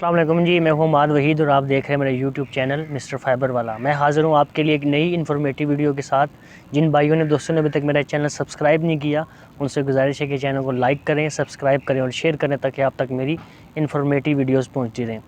अस्सलाम वालेकुम जी, मैं हूं माद वहीद और आप देख रहे हैं मेरा यूट्यूब चैनल मिस्टर फाइबर वाला। मैं हाज़िर हूं आपके लिए एक नई इन्फॉर्मेटिव वीडियो के साथ। जिन भाइयों ने दोस्तों ने अभी तक मेरा चैनल सब्सक्राइब नहीं किया, उनसे गुजारिश है कि चैनल को लाइक करें, सब्सक्राइब करें और शेयर करें ताकि आप तक मेरी इन्फॉर्मेटिव वीडियोज़ पहुँचती रहें।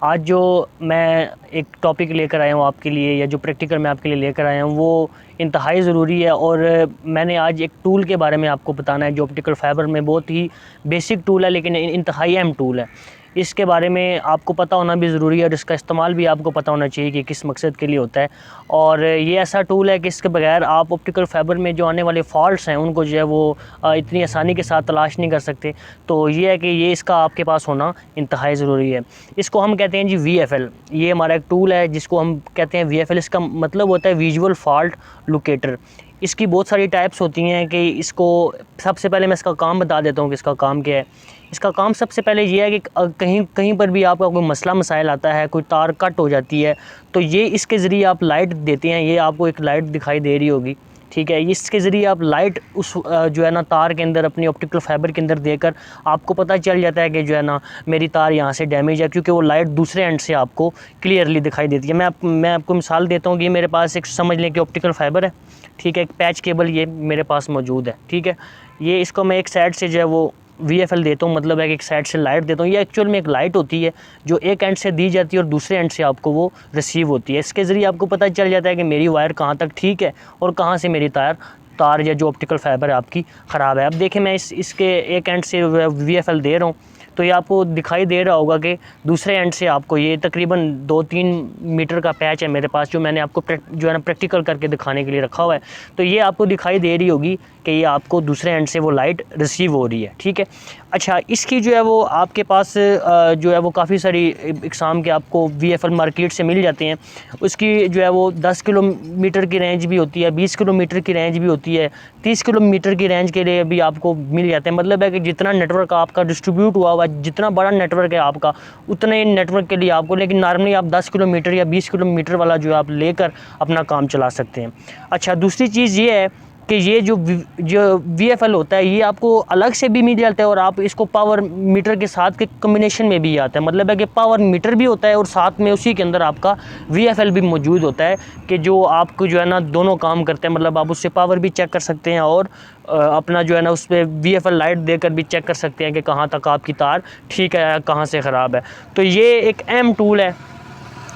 आज जो मैं एक टॉपिक लेकर आया हूँ आपके लिए, या जो प्रैक्टिकल मैं आपके लिए लेकर आया हूँ, वो इंतहाई ज़रूरी है। और मैंने आज एक टूल के बारे में आपको बताना है जो ऑप्टिकल फाइबर में बहुत ही बेसिक टूल है, लेकिन इंतहाई अहम टूल है। इसके बारे में आपको पता होना भी ज़रूरी है और इसका इस्तेमाल भी आपको पता होना चाहिए कि किस मकसद के लिए होता है। और ये ऐसा टूल है कि इसके बगैर आप ऑप्टिकल फाइबर में जो आने वाले फॉल्ट्स हैं उनको जो है वो इतनी आसानी के साथ तलाश नहीं कर सकते। तो ये है कि ये इसका आपके पास होना इंतहाई ज़रूरी है। इसको हम कहते हैं जी VFL। ये हमारा एक टूल है जिसको हम कहते हैं VFL। इसका मतलब होता है विजुअल फॉल्ट लोकेटर। इसकी बहुत सारी टाइप्स होती हैं कि इसको सबसे पहले मैं इसका काम बता देता हूँ कि इसका काम क्या है। इसका काम सबसे पहले ये है कि कहीं कहीं पर भी आपका कोई मसला मसाइल आता है, कोई तार कट हो जाती है, तो ये इसके ज़रिए आप लाइट देते हैं। ये आपको एक लाइट दिखाई दे रही होगी, ठीक है। इसके ज़रिए आप लाइट उस जो है ना तार के अंदर, अपनी ऑप्टिकल फाइबर के अंदर देकर आपको पता चल जाता है कि जो है ना मेरी तार यहाँ से डैमेज है, क्योंकि वो लाइट दूसरे एंड से आपको क्लियरली दिखाई देती है। मैं आपको मिसाल देता हूँ कि मेरे पास एक, समझ लें कि ऑप्टिकल फाइबर है, ठीक है। एक पैच केबल ये मेरे पास मौजूद है, ठीक है। ये इसको मैं एक साइड से जो है वो VFL देता हूँ, मतलब है कि एक साइड से लाइट देता हूँ। ये एक्चुअल में एक लाइट होती है जो एक एंड से दी जाती है और दूसरे एंड से आपको वो रिसीव होती है। इसके ज़रिए आपको पता चल जाता है कि मेरी वायर कहाँ तक ठीक है और कहाँ से मेरी तार या जो ऑप्टिकल फाइबर है आपकी ख़राब है। अब देखें, मैं इसके एक एंड से VFL दे रहा हूँ, तो ये आपको दिखाई दे रहा होगा कि दूसरे एंड से आपको ये तकरीबन 2-3 मीटर का पैच है मेरे पास, जो मैंने आपको जो है ना प्रैक्टिकल करके दिखाने के लिए रखा हुआ है। तो ये आपको दिखाई दे रही होगी कि ये आपको दूसरे एंड से वो लाइट रिसीव हो रही है, ठीक है। अच्छा, इसकी जो है वो आपके पास जो है वो काफ़ी सारी इकसाम के आपको VFL मार्केट से मिल जाते हैं। उसकी जो है वो 10 किलोमीटर की रेंज भी होती है, 20 किलोमीटर की रेंज भी होती है, 30 किलोमीटर की रेंज के लिए भी आपको मिल जाते हैं। मतलब है कि जितना नेटवर्क आपका डिस्ट्रीब्यूट हुआ हुआ, जितना बड़ा नेटवर्क है आपका, उतने नेटवर्क के लिए आपको, लेकिन नॉर्मली आप 10 किलोमीटर या 20 किलोमीटर वाला जो आप लेकर अपना काम चला सकते हैं। अच्छा, दूसरी चीज़ ये है कि ये जो VFL होता है, ये आपको अलग से भी मिल जाता है और आप इसको पावर मीटर के साथ के कम्बिनेशन में भी आता है। मतलब है कि पावर मीटर भी होता है और साथ में उसी के अंदर आपका VFL भी मौजूद होता है, कि जो आपको जो है ना दोनों काम करते हैं। मतलब आप उससे पावर भी चेक कर सकते हैं और अपना जो है ना उस पर VFL लाइट देकर भी चेक कर सकते हैं कि कहाँ तक आपकी तार ठीक है, कहाँ से ख़राब है। तो ये एक अहम टूल है,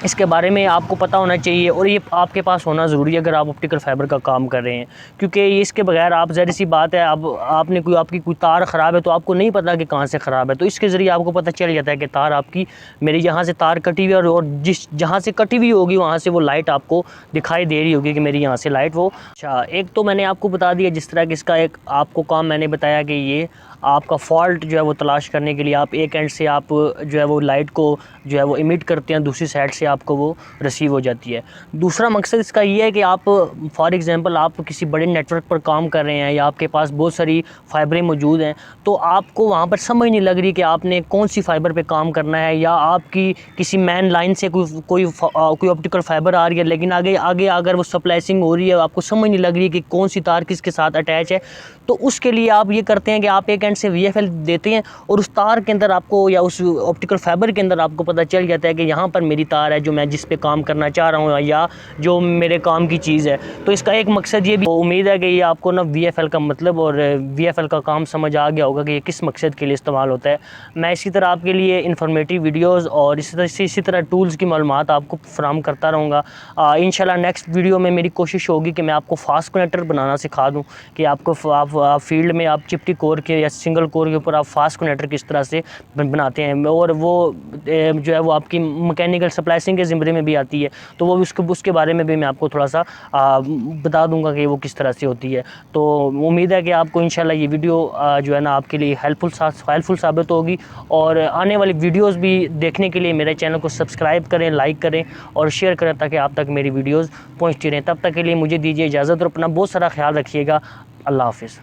इसके बारे में आपको पता होना चाहिए और ये आपके पास होना ज़रूरी है अगर आप ऑप्टिकल फाइबर का काम कर रहे हैं। क्योंकि इसके बगैर आप, ज़ाहिर सी बात है, अब आपने आपकी कोई तार ख़राब है तो आपको नहीं पता कि कहाँ से ख़राब है। तो इसके ज़रिए आपको पता चल जाता है कि तार आपकी, मेरी यहाँ से तार कटी हुई है और जिस जहाँ से कटी हुई होगी वहाँ से वो लाइट आपको दिखाई दे रही होगी कि मेरी यहाँ से लाइट वो। अच्छा, एक तो मैंने आपको बता दिया जिस तरह कि इसका एक आपको काम मैंने बताया कि ये आपका फॉल्ट जो है वो तलाश करने के लिए आप एक एंड से आप जो है वो लाइट को जो है वो इमिट करते हैं, दूसरी साइड से आपको वो रिसीव हो जाती है। दूसरा मकसद इसका ये है कि आप, फॉर एग्ज़ाम्पल, आप किसी बड़े नेटवर्क पर काम कर रहे हैं या आपके पास बहुत सारी फाइबरें मौजूद हैं, तो आपको वहाँ पर समझ नहीं लग रही कि आपने कौन सी फाइबर पे काम करना है, या आपकी किसी मेन लाइन से कोई ऑप्टिकल फाइबर आ रही है, लेकिन आगे आगे अगर वो सप्लाइसिंग हो रही है, आपको समझ नहीं लग रही कि कौन सी तार किसके साथ अटैच है। तो उसके लिए आप ये करते हैं कि आप एक एंड से VFL देते हैं और उस तार के अंदर आपको, या उस ऑप्टिकल फाइबर के अंदर आपको पता चल जाता है कि यहाँ पर मेरी तार है जो मैं जिस पे काम करना चाह रहा हूँ या जो मेरे काम की चीज़ है। तो इसका एक मकसद ये भी, उम्मीद है कि ये आपको ना VFL का मतलब और VFL का काम समझ आ गया होगा कि ये किस मकसद के लिए इस्तेमाल होता है। मैं इसी तरह आपके लिए इन्फॉर्मेटिव वीडियोज़ और इसी तरह टूल्स की मालूमात आपको फराहम करता रहूँगा। इंशाल्लाह नेक्स्ट वीडियो में मेरी कोशिश होगी कि मैं आपको फास्ट कनेक्टर बनाना सिखा दूँ, कि आपको आप फील्ड में आप चिपटी कोर के या सिंगल कोर के ऊपर आप फास्ट कनेक्टर किस तरह से बनाते हैं, और वो जो है वो आपकी मैकेनिकल सप्लाइसिंग के ज़िम्मे में भी आती है। तो वो उसके बारे में भी मैं आपको थोड़ा सा बता दूंगा कि वो किस तरह से होती है। तो उम्मीद है कि आपको इंशाल्लाह ये वीडियो जो है ना आपके लिए हेल्पफुल साबित होगी, और आने वाली वीडियोज़ भी देखने के लिए मेरे चैनल को सब्सक्राइब करें, लाइक करें और शेयर करें ताकि आप तक मेरी वीडियोज़ पहुँचती रहें। तब तक के लिए मुझे दीजिए इजाज़त और अपना बहुत सारा ख्याल रखिएगा। अल्लाह हाफ़िज़।